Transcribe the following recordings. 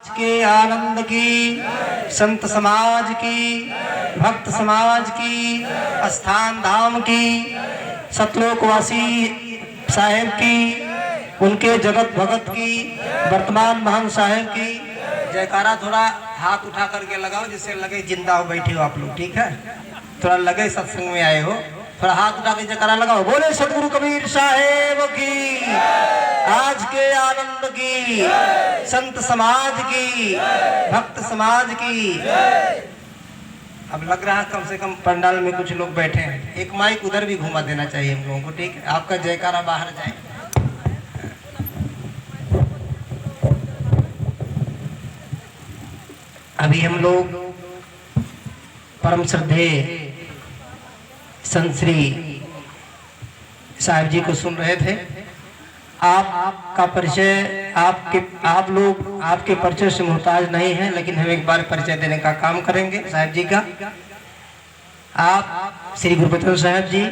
के आनंद की, संत समाज की, भक्त समाज की, स्थान धाम की, सतलोकवासी साहेब की, उनके जगत भगत की, वर्तमान महान साहेब की जयकारा थोड़ा हाथ उठा करके लगाओ, जिससे लगे जिंदा हो बैठे हो आप लोग, ठीक है। थोड़ा लगे सत्संग में आए हो, थोड़ा हाथ उठा के जयकारा लगाओ। बोले सतगुरु कबीर साहेब की, आज के आनंद की, संत समाज की, भक्त समाज की। अब लग रहा है कम से कम पंडाल में कुछ लोग बैठे हैं, एक माइक उधर भी घुमा देना चाहिए हम लोगों को, ठीक है। आपका जयकारा बाहर जाए। अभी हम लोग परम श्रद्धेय संत श्री साहेब जी को सुन रहे थे। आपका परिचय आप लोग आपके परिचय से मोहताज नहीं हैं, लेकिन हम एक बार परिचय देने का काम करेंगे साहेब जी का। आप श्री गुरुबचन साहेब जी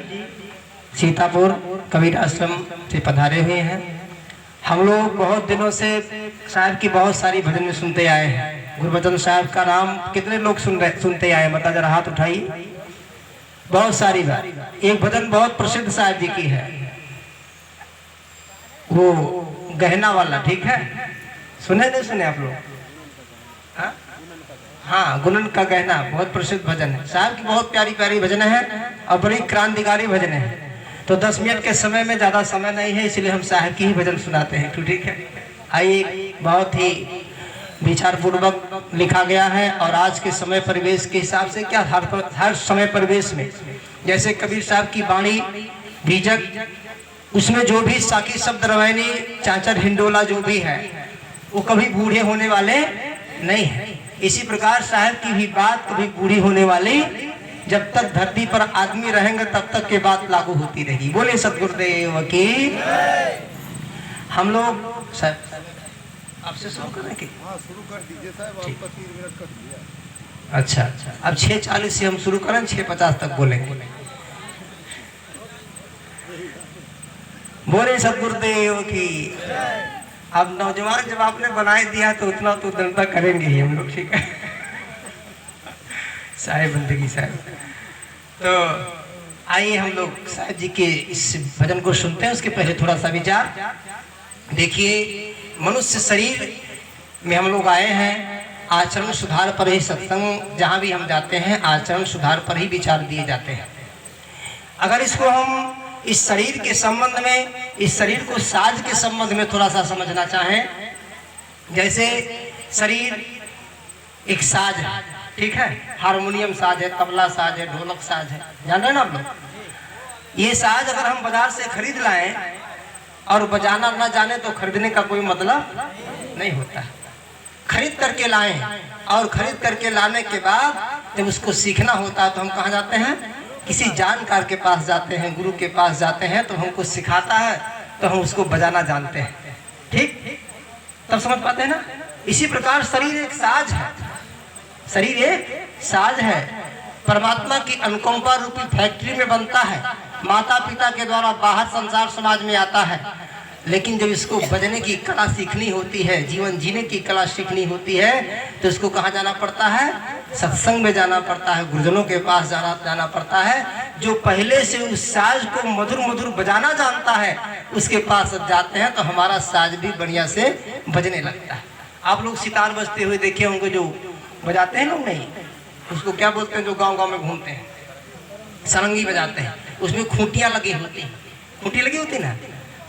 सीतापुर कबीर आश्रम से पधारे हुए हैं। हम लोग बहुत दिनों से साहब की बहुत सारी भजन सुनते आए हैं। गुरुबचन साहब का नाम कितने लोग सुनते आए, बता जरा हाथ उठाइए। बहुत सारी बार। एक भजन बहुत प्रसिद्ध साहब जी की है, वो गहना वाला, ठीक है। सुने नहीं सुने आप लोग? हाँ, गुणन का गहना बहुत प्रसिद्ध भजन है। साहब की बहुत प्यारी प्यारी भजन है और बड़ी क्रांतिकारी भजन है। तो 10 मिनट के समय में ज्यादा समय नहीं है, इसलिए हम साहब की ही भजन सुनाते हैं, ठीक है। आइए, बहुत ही विचार पूर्वक लिखा गया है और आज के समय परिवेश के हिसाब से क्या हर समय परिवेश में, जैसे कबीर साहब की वाणी बीजक, उसमें जो भी साकी शब्द रवैनी चाचर हिंडोला जो भी है वो कभी बूढ़े होने वाले नहीं है। इसी प्रकार साहब की भी बात कभी बूढ़ी होने वाली, जब तक धरती पर आदमी रहेंगे तब तक के बात लागू होती रहेगी। बोले सतगुरुदेव की। हम लोग आपसे शुरू करें कि? हाँ, शुरू कर दीजिए साहब, आपका 3 मिनट कर दिया। अच्छा, अब 6:40 से हम शुरू करें, 6:50 तक बोलेंगे। बोले सतगुरुदेव की। अब नौजवान जब आपने बनाए दिया तो उतना तो जनता करेंगे ही हम लोग, ठीक है। साहेब बंदगी साहब। तो आइए हम लोग साहब जी के इस भजन को सुनते हैं। उसके पहले थोड़ा सा विचार देखिए। मनुष्य शरीर में हम लोग आए हैं, आचरण सुधार पर ही सत्संग, जहाँ भी हम जाते हैं आचरण सुधार पर ही विचार दिए जाते हैं। अगर इसको हम इस शरीर के संबंध में, इस शरीर को साज के संबंध में थोड़ा सा समझना चाहें, जैसे शरीर एक साज है, ठीक है। हारमोनियम साज है, तबला साज है, ढोलक साज है, जान रहे ना आप लोग। ये साज अगर हम बाजार से खरीद लाएं और बजाना ना जाने तो खरीदने का कोई मतलब नहीं होता। खरीद करके लाएं और खरीद करके लाने के बाद जब उसको सीखना होता है तो हम कहाँ जाते हैं? किसी जानकार के पास जाते हैं, गुरु के पास जाते हैं, तो हमको सिखाता है तो हम उसको बजाना जानते हैं, ठीक। तब समझ पाते हैं ना। इसी प्रकार शरीर एक साज है, शरीर एक साज है, परमात्मा की अनुकंपा रूपी फैक्ट्री में बनता है, माता पिता के द्वारा बाहर संसार समाज में आता है। लेकिन जब इसको बजने की कला सीखनी होती है, जीवन जीने की कला सीखनी होती है, तो इसको कहाँ जाना पड़ता है? सत्संग में जाना पड़ता है, गुरुजनों के पास जाना पड़ता है। जो पहले से उस साज को मधुर मधुर बजाना जानता है, उसके पास जाते हैं तो हमारा साज भी बढ़िया से बजने लगता है। आप लोग सितार बजते हुए देखे होंगे, जो बजाते हैं लोग, नहीं उसको क्या बोलते हैं, जो गाँव गाँव में घूमते हैं, सारंगी बजाते हैं, उसमें खूंटियाँ लगी होती हैं, खूंटी लगी होती ना,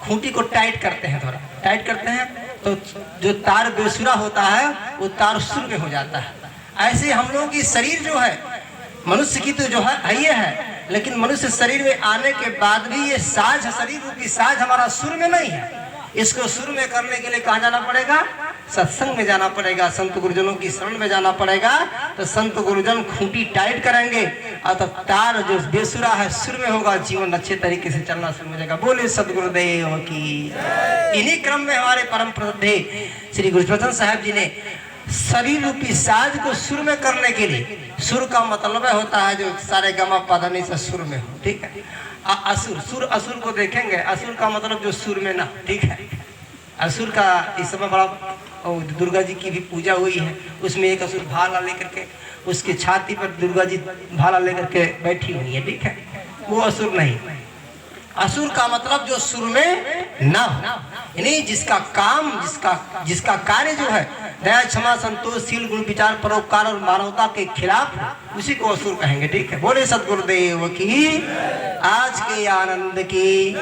खूंटी को टाइट करते हैं, थोड़ा टाइट करते हैं तो जो तार बेसुरा होता है वो तार सुर में हो जाता है। ऐसे हम लोगों की शरीर जो है, मनुष्य की तो जो है ये है, लेकिन मनुष्य शरीर में आने के बाद भी ये साज, शरीर रूपी साज हमारा सुर में नहीं है। इसको सुर में करने के लिए कहाँ जाना पड़ेगा? सत्संग में जाना पड़ेगा, संत गुरुजनों की शरण में जाना पड़ेगा। तो संत गुरुजन खूंटी टाइट करेंगे और तब तार जो बेसुरा है सुर में होगा, जीवन अच्छे तरीके से चलना शुरू हो जाएगा। बोले सदगुरुदेव की। इन्हीं क्रम में हमारे परम प्रसिद्ध श्री गुरुबचन साहब जी ने शरीर रूपी साज को सुर में करने के लिए, सुर का मतलब होता है जो सारे गमा पाधनी से सुर में हो, ठीक है। असुर, सुर असुर को देखेंगे, असुर का मतलब जो सुर में ना, ठीक है। असुर का इस समय बड़ा और दुर्गा जी की भी पूजा हुई है, उसमें एक असुर भाला लेकर के उसकी छाती पर दुर्गा जी भाला लेकर के बैठी हुई है, ठीक है। वो असुर नहीं, असुर का मतलब जो सुर में ना हो, यानी जिसका काम जिसका कार्य जो है दया क्षमा संतोषशील गुण विचार परोपकार और मानवता के खिलाफ, उसी को असुर कहेंगे, ठीक है। बोले सदगुरुदेव की, आज के आनंद की,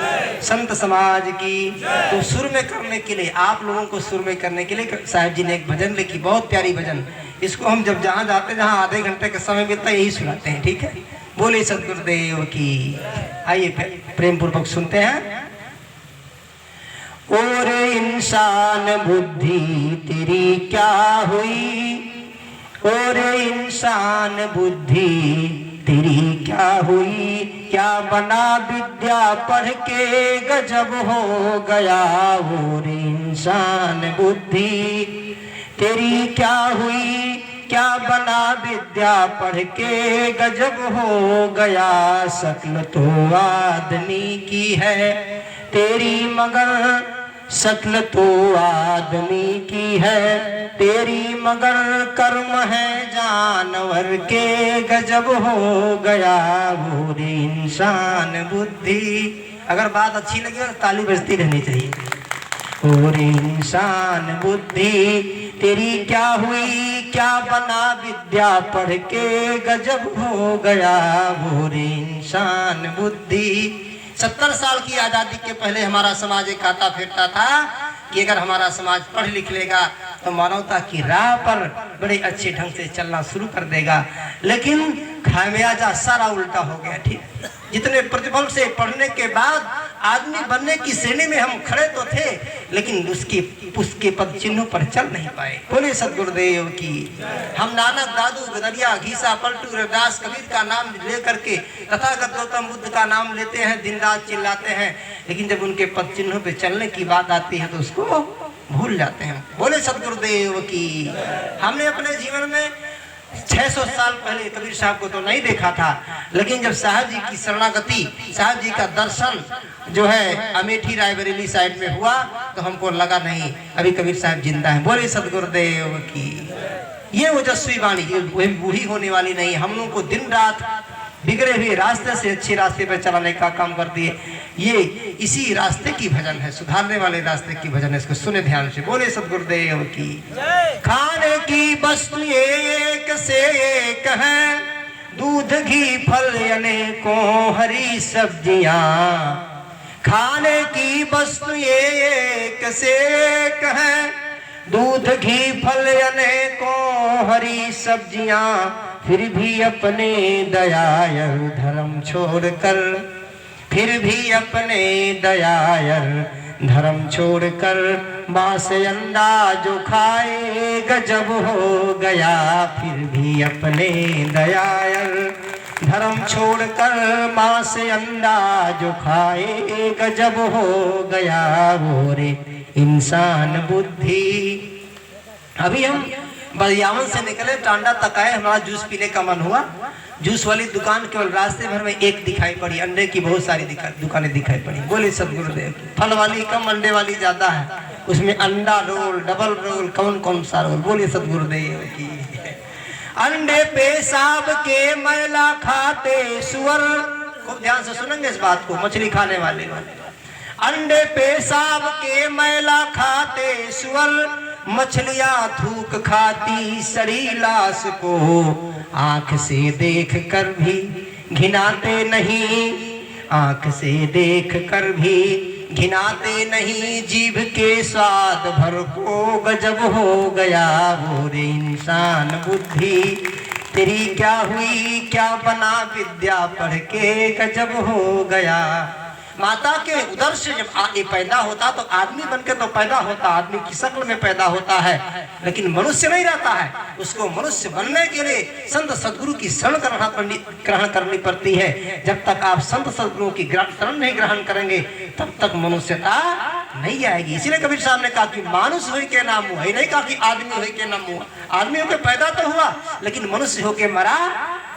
संत समाज की। तो सुर में करने के लिए, आप लोगों को सुर में करने के लिए साहब जी ने एक भजन लिखी, बहुत प्यारी भजन। इसको हम जब जहाँ जाते, जहाँ आधे घंटे का समय मिलता है, यही सुनाते हैं, ठीक है। बोले सदगुरुदेव की। आइए प्रेम पूर्वक सुनते हैं। और इंसान बुद्धि तेरी क्या हुई, और इंसान बुद्धि तेरी क्या हुई, क्या बना विद्या पढ़ के गजब हो गया। और इंसान बुद्धि तेरी क्या हुई, क्या बना विद्या पढ़ के गजब हो गया। शक्ल तो आदमी की है तेरी मगर, शक्ल तो आदमी की है तेरी मगर, कर्म है जानवर के गजब हो गया। वो इंसान बुद्धि। अगर बात अच्छी लगी तो ताली बजती रहनी चाहिए। और इंसान बुद्धि तेरी क्या हुई, क्या बना विद्या पढ़ के गजब हो गया। वो इंसान बुद्धि। 70 साल की आज़ादी के पहले हमारा समाज एक खाता फेरता था कि अगर हमारा समाज पढ़ लिख लेगा तो मानवता की राह पर बड़े अच्छे ढंग से चलना शुरू कर देगा। लेकिन खामियाजा सारा उल्टा हो गया, ठीक। जितने प्रतिफल से पढ़ने के बाद आदमी बनने की श्रेणी में हम खड़े तो थे, लेकिन उसके पद चिन्हों पर चल नहीं पाए। बोले सदगुरुदेव की। हम नानक, दादू, गदरिया, घीसा, पलटू, रविदास, कबीर का नाम लेकर के तथागत गौतम बुद्ध का नाम लेते हैं, दिन रात चिल्लाते हैं, लेकिन जब उनके पद चिन्हों पर चलने की बात आती है तो उसको भूल जाते हैं। बोले सदगुरुदेव की। हमने अपने जीवन में 600 साल पहले कबीर साहब को तो नहीं देखा था, लेकिन जब साहब जी की शरणागति, साहब जी का दर्शन जो है अमेठी रायबरेली साइड में हुआ तो हमको लगा नहीं अभी कबीर साहब जिंदा हैं। बोले सदगुरुदेव की। ये ओजस्वी वाणी, वही बूढ़ी होने वाली नहीं। हम लोग को दिन रात बिगड़े हुए रास्ते से अच्छे रास्ते पर चलाने का काम करती है। ये इसी रास्ते की भजन है, सुधारने वाले रास्ते की भजन है। इसको सुने ध्यान से। बोले सदगुरुदेव की। खाने की वस्तु एक से एक है, दूध घी फल अनेकों हरी सब्जियां। खाने की वस्तु एक से एक है, दूध घी फल अनेकों हरी सब्जियां। फिर भी अपने दयायर धर्म छोड़कर, फिर भी अपने दयायर धर्म छोड़कर, मांस अंडा जो खाए गजब हो गया। फिर भी अपने दयायर धर्म छोड़कर, मांस अंडा जो खाए गजब हो गया। वो रे इंसान बुद्धि। अभी हम बलियावन से निकले, टांडा तक आए, हमारा जूस पीने का मन हुआ। जूस वाली दुकान केवल रास्ते भर में एक दिखाई पड़ी, अंडे की बहुत सारी दुकानें दिखाई पड़ी। बोले सदगुरुदेव की। फल वाली कम, अंडे वाली ज्यादा है। उसमें अंडा रोल, डबल रोल, कौन कौन सा रोल। बोले सदगुरुदेव की। अंडे पेशाब के मैला खाते सुअर। खूब ध्यान से सुनेंगे इस बात को, मछली खाने वाले। अंडे पेशाब के मैला खाते सुअर, मछलियां थूक खाती सड़ी लाश को। आंख से देख कर भी घिनाते नहीं, आंख से देख कर भी घिनाते नहीं। जीभ के स्वाद भर को गजब हो गया। वो रे इंसान बुद्धि तेरी क्या हुई, क्या बना विद्या पढ़ के गजब हो गया। माता के उदर से जब ये पैदा होता तो आदमी बनके तो पैदा होता, आदमी की शक्ल में पैदा होता है, लेकिन मनुष्य नहीं रहता है। उसको मनुष्य बनने के लिए संत सदगुरु की शरण ग्रहण करनी पड़ती है। जब तक आप संत सदगुरु की शरण नहीं ग्रहण करेंगे तब तक मनुष्यता नहीं आएगी। इसीलिए कबीर साहब ने कहा कि मानुष हो के नाम हुआ, नहीं कहा कि आदमी हो के नाम हुआ। आदमी होके पैदा तो हुआ लेकिन मनुष्य होके मरा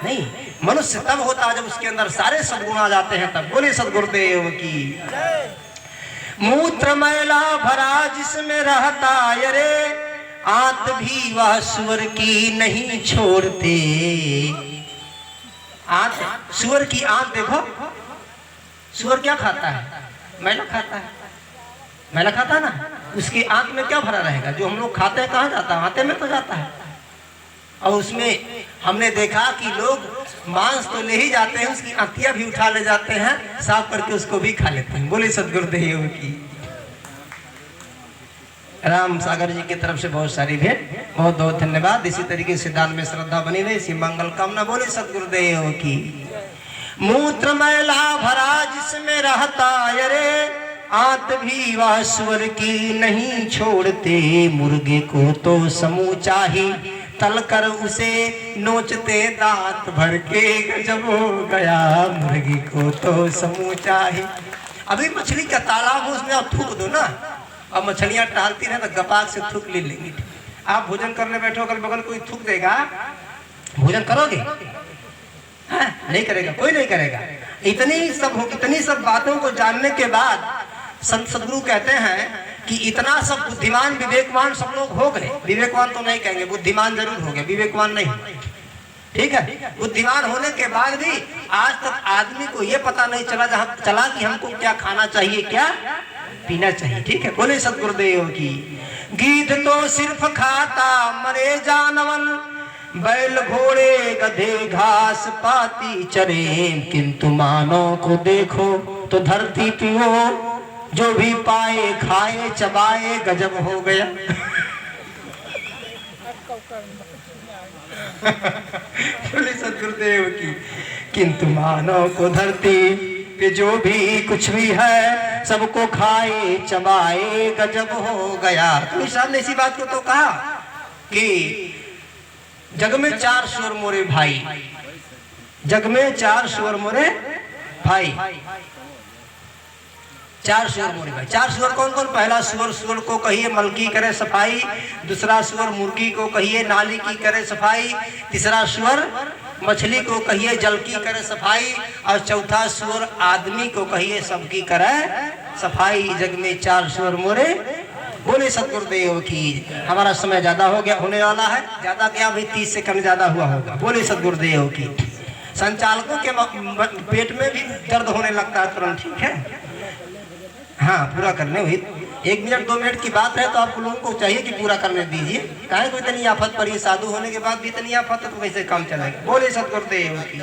नहीं। मनुष्य तब होता है जब उसके अंदर सारे सद्गुण आ जाते हैं तब। बोले सदगुरुदेव की। मूत्र मैला भरा जिसमें रहता रे, आंत भी वह सुअर की नहीं छोड़ते। आंत, सुअर की आंत देखो, सुअर क्या खाता है? मैला खाता है, मैला खाता है ना, उसकी आंत में क्या भरा रहेगा? जो हम लोग खाते हैं कहाँ जाता है? आंते में तो जाता है। और उसमें हमने देखा कि लोग मांस तो ले ही जाते हैं, उसकी आंतियां भी उठा ले जाते हैं, साफ करके उसको भी खा लेते हैं। बोले सदगुरुदेव की। राम सागर जी की तरफ से बहुत सारी भेंट, बहुत बहुत धन्यवाद। इसी तरीके से दान में श्रद्धा बनी रही, इसी मंगल कामना। बोले सदगुरुदेव की। मूत्र मैला भरा जिसमें रहता अरे, आंत भी वह सुअर की नहीं छोड़ते। मुर्गे को तो समूचा ही तल कर उसे नोचते दांत भर के, गजब हो गया मुर्गी को तो समूचा ही। अभी मछली का तालाब हो, उसमें आप थूक दो ना, और मछलियां टहलती रहे तो गपाक से थूक ले लेंगी। आप भोजन करने बैठो, अगल बगल कोई थूक देगा, भोजन करोगे? हाँ, नहीं करेगा, कोई नहीं करेगा। इतनी सब बातों को जानने के बाद संत सदगुरु कहते हैं कि इतना सब बुद्धिमान विवेकवान सब लोग हो गए। विवेकवान तो नहीं कहेंगे, बुद्धिमान जरूर हो गए, विवेकवान नहीं। ठीक है, बुद्धिमान होने के बाद भी आज तक आदमी को ये पता नहीं चला कि हमको क्या खाना चाहिए, क्या पीना चाहिए। ठीक है, बोले सदगुरुदेव की। गीध तो सिर्फ खाता मरे जानवर, बैल घोड़े गधे घास पाती चरे, किंतु मानव को देखो तो धरती पियो, जो भी पाए खाए चबाए, गजब हो गया। बोले सदगुरुदेव की। किंतु मानव को धरती पे जो भी कुछ भी है, सबको खाए चबाए, गजब हो गया। तो साहब ने इसी बात को तो कहा कि जग में चार सुअर मोरे भाई, जग में चार सुअर मोरे भाई, चार सुअर मोरे भाई। चार सुअर कौन कौन? पहला सुअर, सुअर को कहिए मल की करे सफाई। दूसरा सुअर मुर्गी को कहिए नाली की करे सफाई। तीसरा सुअर मछली को कहिए जल की करे सफाई। और चौथा सुअर आदमी को कहिए सबकी करे सफाई। जग में चार सुअर मोरे। बोले सदगुरुदेव की। हमारा समय ज्यादा हो गया, होने वाला है, ज्यादा क्या भाई 30 सेकंड ज्यादा हुआ होगा। बोले सदगुरुदेव की। संचालकों के पेट में भी दर्द होने लगता है तुरंत। ठीक है, हाँ, पूरा करने हुई 1 मिनट 2 मिनट की बात है तो आप लोगों को चाहिए कि पूरा करने दीजिए। काहे को इतनी आफत पड़ी, साधु होने के बाद भी इतनी आफत है तो कैसे काम चलेगा। बोले सदगुरुदेव की।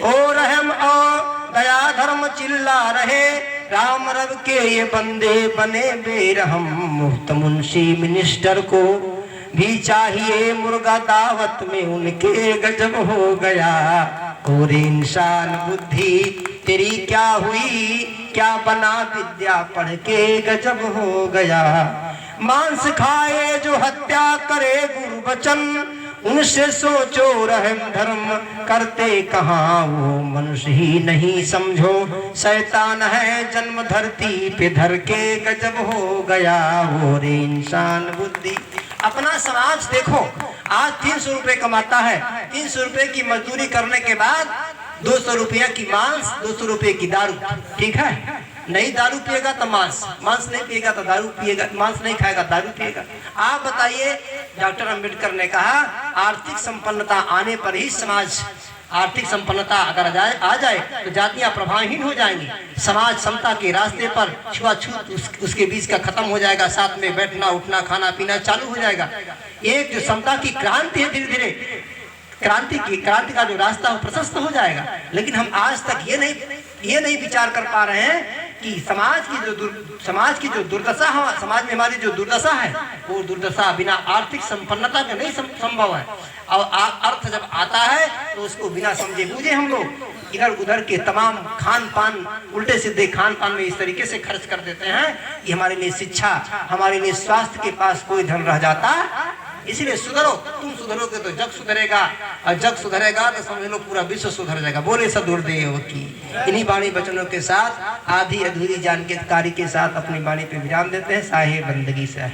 ओ रहम ओ दया धर्म चिल्ला रहे, राम रब के ये बंदे बने बेरहम। मुफ्त मुंशी मिनिस्टर को भी चाहिए मुर्गा दावत में उनके, गजब हो गया। और इंसान बुद्धि तेरी क्या हुई, क्या बना विद्या पढ़ के, गजब हो गया। मांस खाए जो हत्या करे गुरु वचन, उनसे सोचो रहम धर्म करते कहाँ वो। मनुष्य ही नहीं समझो शैतान है जन्म धरती पे धर के, गजब हो गया। और इंसान बुद्धि। अपना समाज देखो, आज 300 रुपए कमाता है, 300 रुपए की मजदूरी करने के बाद 200 रुपया की मांस, 200 रुपए की दारू। ठीक है, नहीं दारू पिएगा तो मांस, मांस नहीं पिएगा तो दारू पिएगा, मांस नहीं खाएगा दारू पिएगा। आप बताइए, डॉक्टर अंबेडकर ने कहा आर्थिक संपन्नता आने पर ही समाज, आर्थिक संपन्नता अगर आ जाए तो जातियां प्रभावहीन हो जाएंगी। समाज समता के रास्ते पर छुआछूत उसके बीच का खत्म हो जाएगा, साथ में बैठना उठना खाना पीना चालू हो जाएगा। एक जो समता की क्रांति है, धीरे धीरे क्रांति का जो रास्ता वो प्रशस्त हो जाएगा। लेकिन हम आज तक ये नहीं विचार कर पा रहे हैं कि समाज की जो दुर्दशा है, समाज में हमारी जो दुर्दशा है, वो दुर्दशा बिना आर्थिक संपन्नता के नहीं संभव है। और अर्थ जब आता है तो उसको बिना समझे बूझे हम लोग इधर उधर के तमाम खान पान, उल्टे सीधे खान पान में इस तरीके से खर्च कर देते हैं कि हमारे लिए शिक्षा, हमारे लिए स्वास्थ्य के पास कोई धन रह जाता। इसलिए सुधरो, तुम सुधरोगे तो जग सुधरेगा, और जग सुधरेगा तो समझ लो पूरा विश्व सुधर जाएगा। बोले सदगुरुदेव की। इन्हीं वाणी वचनों के साथ आधी अधूरी जानकारी के साथ अपनी वाणी पे विराम देते हैं। साहे बंदगी से।